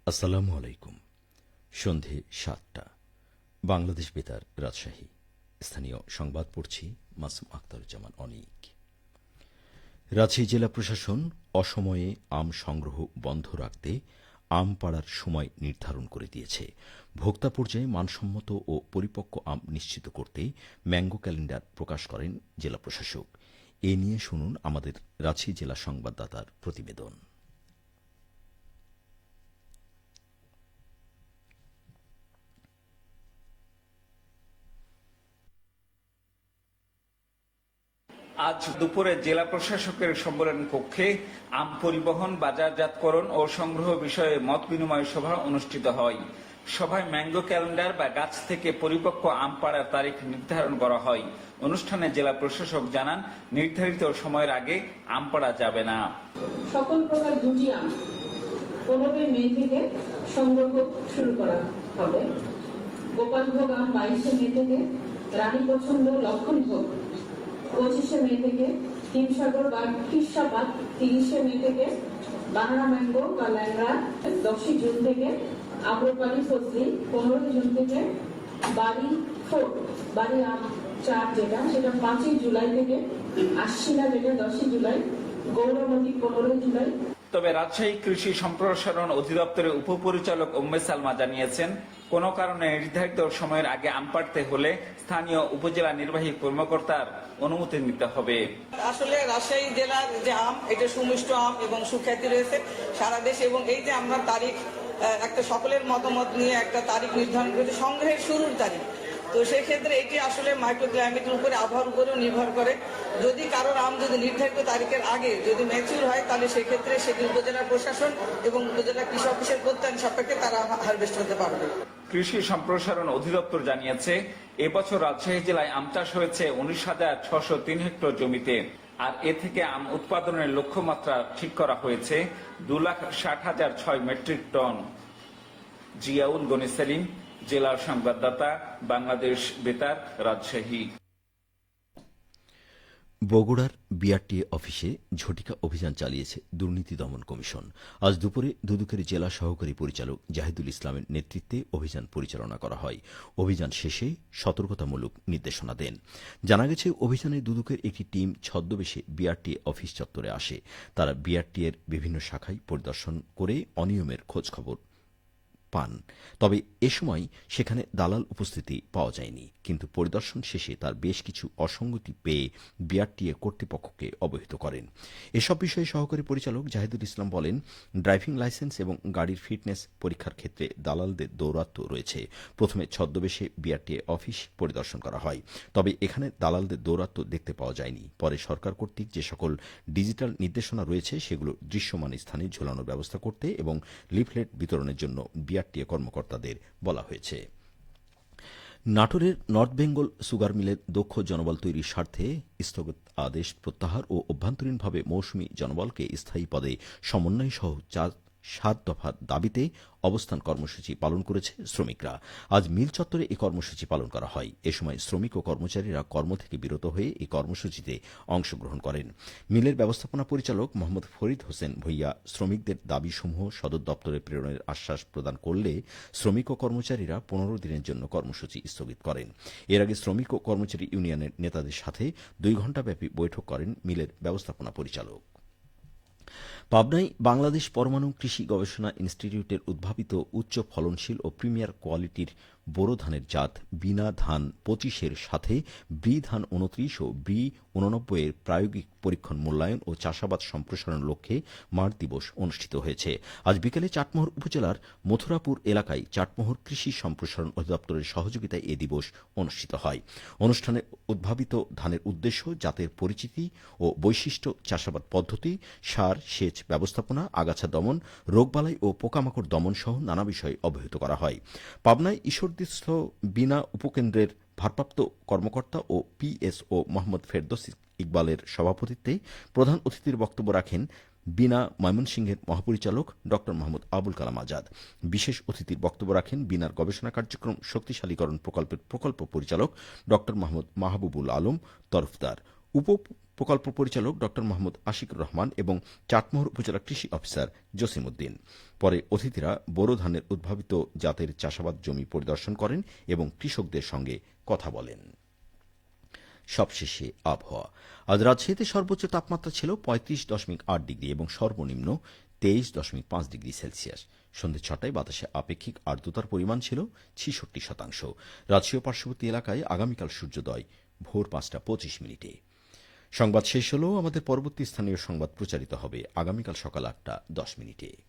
আসসালামু আলাইকুম। সন্ধে ৭টা। বাংলাদেশ বেতার, রাজশাহী। স্থানীয় সংবাদ পড়ছি মাসুম আখতারুজ্জামান অনিক। রাজশাহী জেলা প্রশাসন অসময়ে আম সংগ্রহ বন্ধ রাখতে আম পাড়ার সময় নির্ধারণ করে দিয়েছে। ভোক্তা পর্যায়ে মানসম্মত ও পরিপক্ক আম নিশ্চিত করতে ম্যাঙ্গো ক্যালেন্ডার প্রকাশ করেন জেলা প্রশাসক। এ নিয়ে শুনুন আমাদের রাজশাহী জেলা সংবাদদাতার প্রতিবেদন। আজ দুপুরে জেলা প্রশাসকের সম্মেলন কক্ষে আম পরিবহন, বাজারজাতকরণ ও সংগ্রহ বিষয়ে মত বিনিময় সভা অনুষ্ঠিত হয়। সভায় ম্যাঙ্গো ক্যালেন্ডার বা গাছ থেকে পরিপক্ক আম পাড়ার তারিখ নির্ধারণ করা হয়। অনুষ্ঠানে জেলা প্রশাসক জানান, নির্ধারিত সময়ের আগে আম পাড়া যাবে না। সকল প্রকার দুটি আম 15 মে থেকে সংগ্রহ শুরু করা হবে। গোপালভোগ আম 22 মে থেকে, রানী পছন্দ, লক্ষণভোগ 25 মে থেকে, হিমসাগর বা খিসাবাদ 30 মে থেকে, বানানা ম্যাঙ্গো বা ল্যাংড়া 10 জুন থেকে, আম্রপালি ফজলি 15 জুন থেকে, বাড়ি আম চার সেটা 5 জুলাই থেকে, আশ্বিনা যেটা 10 জুলাই, গৌরমতি 15 জুলাই। তবে রাজশাহী কৃষি সম্প্রসারণ অধিদপ্তরের উপপরিচালক উম্মে সালমা জানিয়েছেন, কোনো কারণে নির্ধারিত সময়ের আগে আম পাড়তে হলে স্থানীয় উপজেলা নির্বাহী কর্মকর্তার অনুমতি নিতে হবে। আসলে রাজশাহী জেলার যে আম, এটা সুমিষ্ট আম এবং সুখ্যাতি রয়েছে সারা দেশে, এবং এই যে আমরা তারিখ একটা সকলের মতামত নিয়ে একটা তারিখ নির্ধারণ করেছি, সংগ্রহের শুরুর তারিখ। তো সেক্ষেত্রে এটি আসলে মাইক্রো ক্লাইমেটের উপরে, আবহাওয়ার উপরেও নির্ভর করে। যদি কারোর আম যদি নির্ধারিত তারিখের আগে যদি ম্যাচিউর হয়, তাহলে সেক্ষেত্রে সেটি উপজেলা প্রশাসন এবং উপজেলা কৃষি অফিসের প্রত্যয়ন সাপেক্ষে তারা হারভেস্ট করতে পারবে। কৃষি সম্প্রসারণ অধিদপ্তর জানিয়েছে, এবছর রাজশাহী জেলায় আম চাষ হয়েছে 19,603 হেক্টর জমিতে। আর এ থেকে আম উৎপাদনের লক্ষ্যমাত্রা ঠিক করা হয়েছে 2,60,006 মেট্রিক টন। জিয়াউল গনি সেলিম, জেলার সংবাদদাতা, বাংলাদেশ বেতার, রাজশাহী। বগুড়ার বিআরটিএ অফিসে ঝটিকা অভিযান চালিয়েছে দুর্নীতি দমন কমিশন। আজ দুপুরে দুদকের জেলা সহকারী পরিচালক জাহিদুল ইসলামের নেতৃত্বে অভিযান পরিচালনা করা হয়। অভিযান শেষে সতর্কতামূলক নির্দেশনা দেন। জানা গেছে, অভিযানে দুদকের একটি টিম ছদ্মবেশে বিআরটিএ অফিস চত্বরে আসে। তারা বিআরটিএর বিভিন্ন শাখায় পরিদর্শন করে অনিয়মের খোঁজখবর পান। তবে এ সময় সেখানে দালাল উপস্থিতি পাওয়া যায়নি, কিন্তু পরিদর্শন শেষে তার বেশ কিছু অসঙ্গতি পেয়ে বিআরটিএ কর্তৃপক্ষকে অবহিত করেন। এসব বিষয়ে সহকারী পরিচালক জাহিদুল ইসলাম বলেন, ড্রাইভিং লাইসেন্স এবং গাড়ির ফিটনেস পরীক্ষার ক্ষেত্রে দালালদের দৌরাত্ম্য রয়েছে। প্রথমে ছদ্মবেশে বিআরটিএ অফিস পরিদর্শন করা হয়, তবে এখানে দালালদের দৌরাত্ম্য দেখতে পাওয়া যায়নি। পরে সরকার কর্তৃক যে সকল ডিজিটাল নির্দেশনা রয়েছে সেগুলো দৃশ্যমান স্থানে ঝোলানোর ব্যবস্থা করতে এবং লিফলেট বিতরণের জন্য বিআরটিএ কর্মকর্তাদের বলা হয়েছে। নাটোরের নর্থ বেঙ্গল সুগার মিলের দক্ষ জনবল তৈরির স্বার্থে স্থগিত আদেশ প্রত্যাহার ও অভ্যন্তরীণভাবে মৌসুমী জনবলকে স্থায়ী পদে সমন্বয় সহ 7 দফা দাবিতে অবস্থান কর্মসূচি পালন করেছে শ্রমিকরা। আজ মিল চত্বরে এই কর্মসূচি পালন করা হয়। এ সময় শ্রমিক ও কর্মচারীরা কর্ম থেকে বিরত হয়ে এই কর্মসূচিতে অংশগ্রহণ করেন। মিলের ব্যবস্থাপনা পরিচালক মোহাম্মদ ফরিদ হোসেন ভূঁইয়া শ্রমিকদের দাবিসমূহ সদর দপ্তরে প্রেরণের আশ্বাস প্রদান করলে শ্রমিক ও কর্মচারীরা 15 দিনের জন্য কর্মসূচি স্থগিত করেন। এর আগে শ্রমিক ও কর্মচারী ইউনিয়নের নেতাদের সাথে 2 ঘণ্টাব্যাপী বৈঠক করেন মিলের ব্যবস্থাপনা পরিচালক। পাবনায় বাংলাদেশ পরমাণু কৃষি গবেষণা ইনস্টিটিউটের উদ্ভাবিত উচ্চ ফলনশীল ও প্রিমিয়ার কোয়ালিটির বোরো ধানের জাত বিনা ধান 25-এর সাথে ব্রি ধান 29 ও ব্রি 89 এর প্রায়োগিক পরীক্ষণ মূল্যায়ন ও চাষাবাদ সম্প্রসারণ লক্ষ্যে মাঠ দিবস অনুষ্ঠিত হয়েছে। আজ বিকেলে চাটমোহর উপজেলার মথুরাপুর এলাকায় চাটমোহর কৃষি সম্প্রসারণ অধিদপ্তরের সহযোগিতায় এ দিবস অনুষ্ঠিত হয়। অনুষ্ঠানে উদ্ভাবিত ধানের উদ্দেশ্য, জাতের পরিচিতি ও বৈশিষ্ট্য, চাষাবাদ পদ্ধতি, সার, সেচ ব্যবস্থাপনা, আগাছা দমন, রোগবালাই ও পোকামাকড় দমন সহ নানা বিষয়ে অবহিত করা হয়। পাবনায় ঈশ্বরদীস্থ বিনা উপকেন্দ্রের ভারপ্রাপ্ত কর্মকর্তা ও পিএসও মোহাম্মদ ফেরদৌস ইকবালের সভাপতিত্বে প্রধান অতিথির বক্তব্য রাখেন বিনা ময়মনসিংহের মহাপরিচালক ড মোহাম্মদ আবুল কালাম আজাদ। বিশেষ অতিথির বক্তব্য রাখেন বিনার গবেষণা কার্যক্রম শক্তিশালীকরণ প্রকল্পের প্রকল্প পরিচালক ড মোহাম্মদ মাহবুবুল আলম তরফদার। উপ প্রকল্প পরিচালক ড মোহাম্মদ আশিকুর রহমান এবং চাটমোহর উপজেলা কৃষি অফিসার জসিম উদ্দিন। পরে অতিথিরা বোরো ধানের উদ্ভাবিত জাতের চাষাবাদ জমি পরিদর্শন করেন এবং কৃষকদের সঙ্গে কথা বলেন। সবশেষে আবহাওয়া। আজ রাজশাহীতে সর্বোচ্চ তাপমাত্রা ছিল ৩৫.৮ ডিগ্রি এবং সর্বনিম্ন ২৩.৫ ডিগ্রি সেলসিয়াস। সন্ধ্যে ৬টায় বাতাসে আপেক্ষিক আর্দ্রতার পরিমাণ ছিল ৬৬%। রাজশাহী পার্শ্ববর্তী এলাকায় আগামীকাল সূর্যোদয় ভোর ৫টা ২৫ মিনিটে। সংবাদ শেষ হল। আমাদের পরবর্তী স্থানীয় সংবাদ প্রচারিত হবে আগামীকাল সকাল ৮টা ১০ মিনিটে।